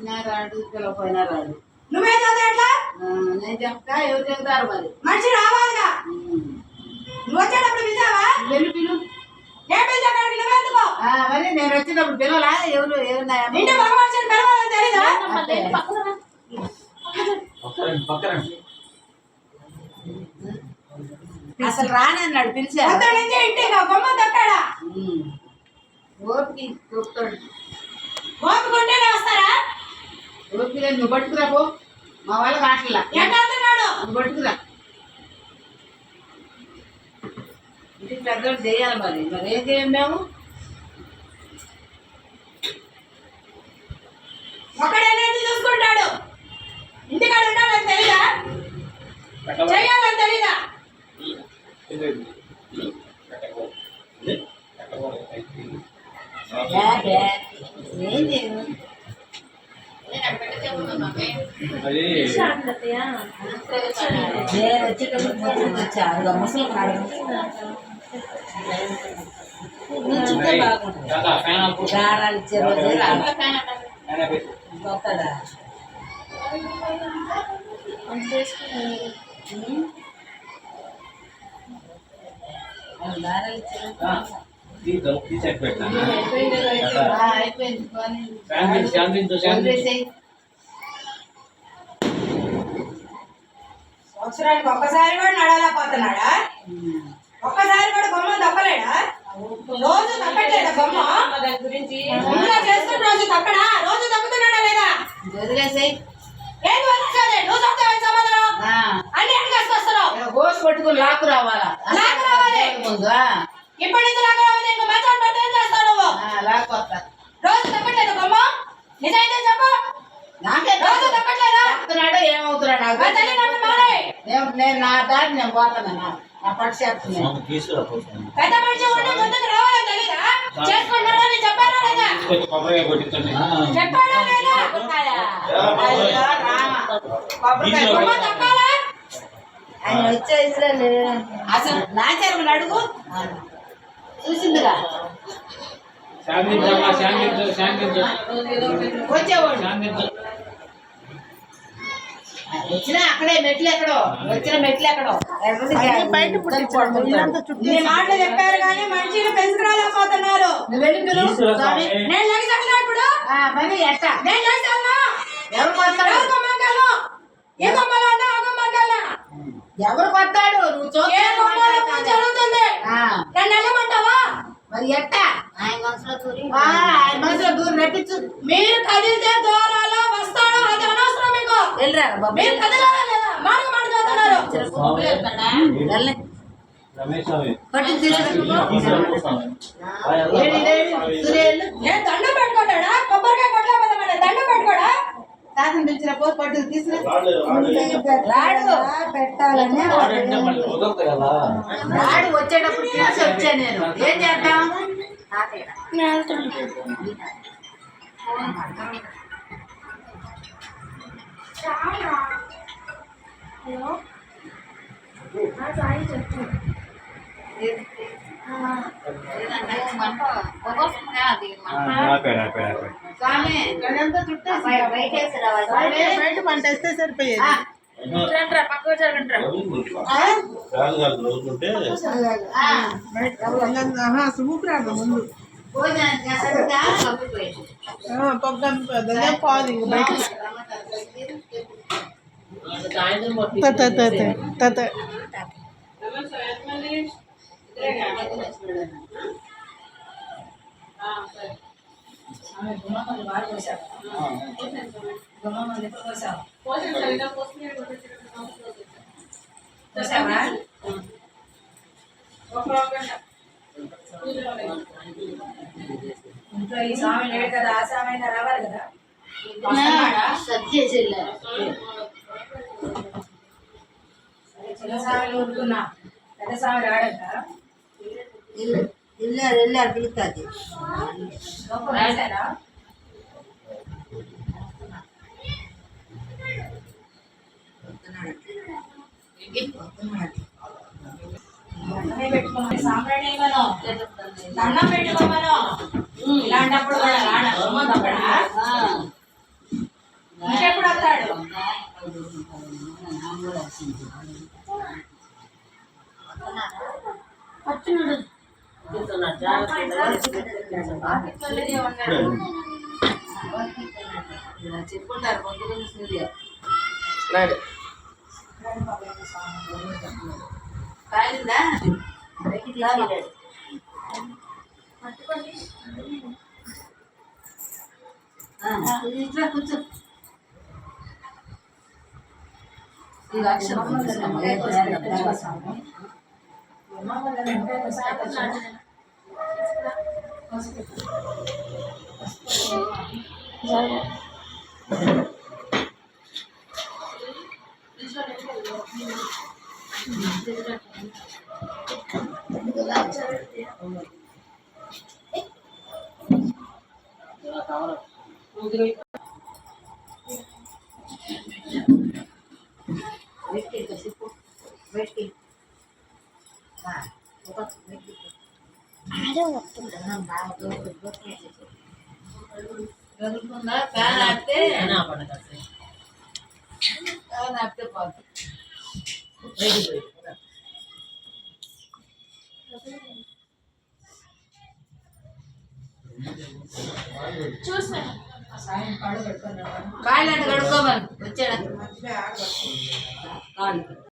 పిలిచినా రాడు, పిలవపోయినా రాడు. నువ్వే చదువు ఎట్లా? నేను చెప్తా, ఎవరు చెప్తారు మరి. మనిషి రావాలిగా. నువ్వు వచ్చేటప్పుడు పిలిచావా? వెళ్ళి పిలు. ఏం పిలిచావు? నువ్వెందుకో మరి నేను వచ్చినప్పుడు పిలవలా? ఎవరు ఏమున్నాయా? ఇంటి మగ మనిషిని పిలవాలని తెలీదా? అసలు రానన్నాడు, పిలిచా. ఇంటి బొమ్మ తక్కాడా? ఓపికి చూపుతాడు. ఓపికంటేనే వస్తారా? ఓపిక నువ్వు పట్టుకురా పో, మా వాళ్ళకి ఆటలా. ఎక్కడున్నాడు? నువ్వు పట్టుకురా. ఇంటికి పెద్దోడు చేయాలి మరి. మరి ఏం చేయం మేము? ఒకడేనేది చూసుకుంటాడు. ఇంటికాడ ఉండాలని తెలీదా? చేయాలని తెలీదా? ఏం చేయను. వచ్చి ముసలి నుంచుంటే బాగుంటుంది. గారాలు ఇచ్చే రోజే వస్తాడా? సంవత్సరానికి ఒక్కసారి కూడా నడవలేకపోతున్నాడా? ఒక్కసారి కూడా బొమ్మ తప్పలేడా? రోజు తప్పట్లేదా బొమ్మ? ఇంట్లో చేసుకుని రోజు తప్పడా? రోజు తప్పుతున్నాడా లేదా? వదిలేసాయి. ఏం వదిలేసేది? నువ్వు చెప్తావు సమాధానం. అన్ని అడిగేసుకొస్తున్నావు. గోసు పట్టుకుని లాక్కు రావాలా? లాక్కు రావాలి. ముందు ఇప్పటి నుంచి లాక్కు రావాలి. ఇంకో మంచం పెడితే ఏం చేస్తావు నువ్వు? లాక్కు వస్తా. రోజు తప్పట్లేదు బొమ్మ? నిజాయితీ చెప్పు. నాకే రోజు తప్పట్లేదా? చెప్తున్నాడు, ఏమవుతున్నాడు నాకు నేను నా దారి నేను పోతాను. నా పట్టు చేస్తున్నాను. పెద్ద మనిషి ఉంటే ముందుకు రావాలని తెలీదా? చేసుకుంటాడా? నేను చెప్పానా లేదా? చెప్పాడా లేదా? బొమ్మ తప్పాలా? ఆయన వచ్చే అసలు నాచారం అడుగు చూసిందిగా. వచ్చేవాడు వచ్చినా అక్కడే మెట్లు ఎక్కడో, వచ్చిన మెట్లు ఎక్కడో బయట మాటలు చెప్పారు కానీ మనిషిని పెంచుకురాలేకపోతున్నారు. నువ్వు వెళ్ళి పిలువు. నేను లెగిసాను ఇప్పుడు. మరి ఎట్ట నేను లెగిసాను. ఎవరు కొడతాడు? ఏ కొమ్మలో ఉన్నా ఆ కొమ్మకెళ్ళా. ఎవరు కొడతాడు? నువ్వు జరుగుతుంది. నన్ను వెళ్ళమంటావా? మరి ఎట్ట? ఆయన మనసులో దూరం నటించు. మీరు కదిలితే దూరాలో వస్తాడో అది అనవసరం మీకు. వెళ్ళరా మీరు కదిలారా లేదా? మాట మాట చదువుతున్నారు. దండం పెట్టుకోడా? కొబ్బరికాయ కొట్టలేకపోతే దండం పెట్టుకోడా? తాతను పిలిచిన పో, పట్టు తీసుకురా. రాడు పెట్టాలని రాడు వచ్చేటప్పుడు పిలిచి వచ్చా నేను. ఏం చేద్దాం? బయట పంటేస్తే సరిపోయేది. సూపర్ ముందు ఇంట్లో ఈ స్వామి లేడు కదా, ఆ స్వామి అయినా రావాలి కదా. చిన్న స్వామిని ఊరుకున్నా, పెద్ద స్వామి రాడట. వెళ్ళారు పిలుస్తుంది. పెట్టుకోమని సాంబ్రాణి దండం పెట్టుకోమను. ఇలాంటప్పుడు కూడా రాడా? చెప్పుకుంటారు పొద్దున్న సూర్య కాయిందా ఇట్లా కూర్చో ఈ అక్షరం జరుగుతుందా ఫ్యాన్ ఆడితే ఫ్యాన్ ఆడితే పోతుంది కాళ్ళు అంటే కడుక్కోమని వచ్చాడు కాళ్ళు